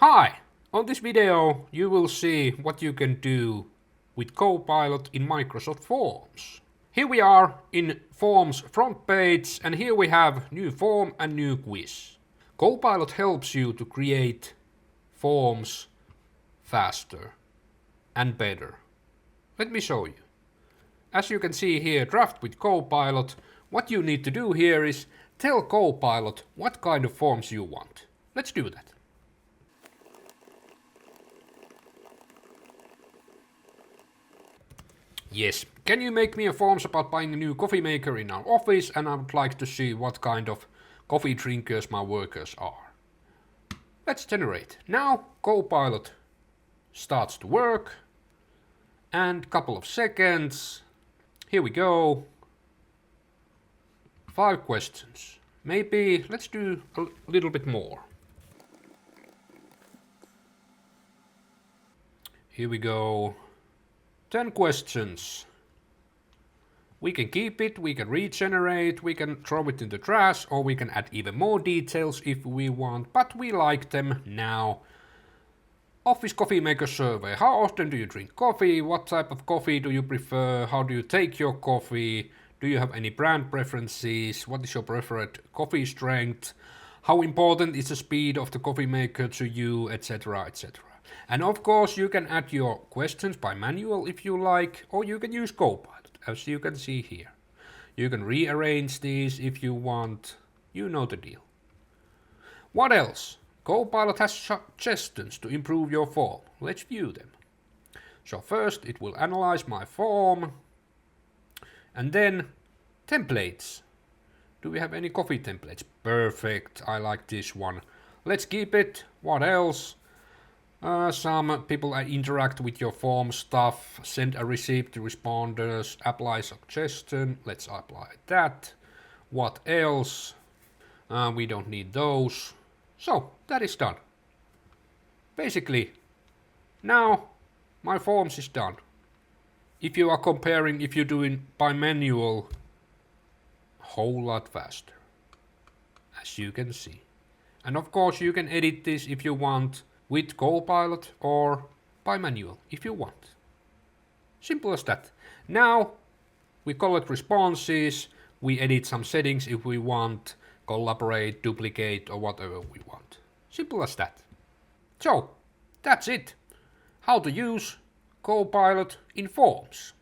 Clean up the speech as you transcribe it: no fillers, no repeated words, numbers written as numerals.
Hi! On this video you will see what you can do with Copilot in Microsoft Forms. Here we are in Forms front page and here we have new form and new quiz. Copilot helps you to create forms faster and better. Let me show you. As you can see here, draft with Copilot, what you need to do here is tell Copilot what kind of forms you want. Let's do that. Yes, can you make me a forms about buying a new coffee maker in our office, and I would like to see what kind of coffee drinkers my workers are. Let's generate. Now Copilot starts to work and couple of seconds. Here we go. 5 questions. Maybe let's do a little bit more. Here we go. 10 questions. We can keep it, we can regenerate, we can throw it in the trash, or we can add even more details if we want, but we like them now. Office coffee maker survey. How often do you drink coffee? What type of coffee do you prefer? How do you take your coffee? Do you have any brand preferences? What is your preferred coffee strength? How important is the speed of the coffee maker to you, etc, etc. And of course you can add your questions by manual if you like, or you can use Copilot, as you can see here. You can rearrange these if you want. You know the deal. What else? Copilot has suggestions to improve your form. Let's view them. So first it will analyze my form. And then templates. Do we have any coffee templates? Perfect, I like this one. Let's keep it. What else? Some people interact with your form stuff. Send a receipt to responders. Apply suggestion. Let's apply that. What else? We don't need those. So that is done. Basically, now my forms is done. If you are comparing, if you're doing by manual, whole lot faster, as you can see. And of course you can edit this if you want with Copilot or by manual if you want. Simple as that. Now we collect responses, we edit some settings if we want, collaborate, duplicate, or whatever we want. Simple as that. So that's it. How to use Copilot in Forms.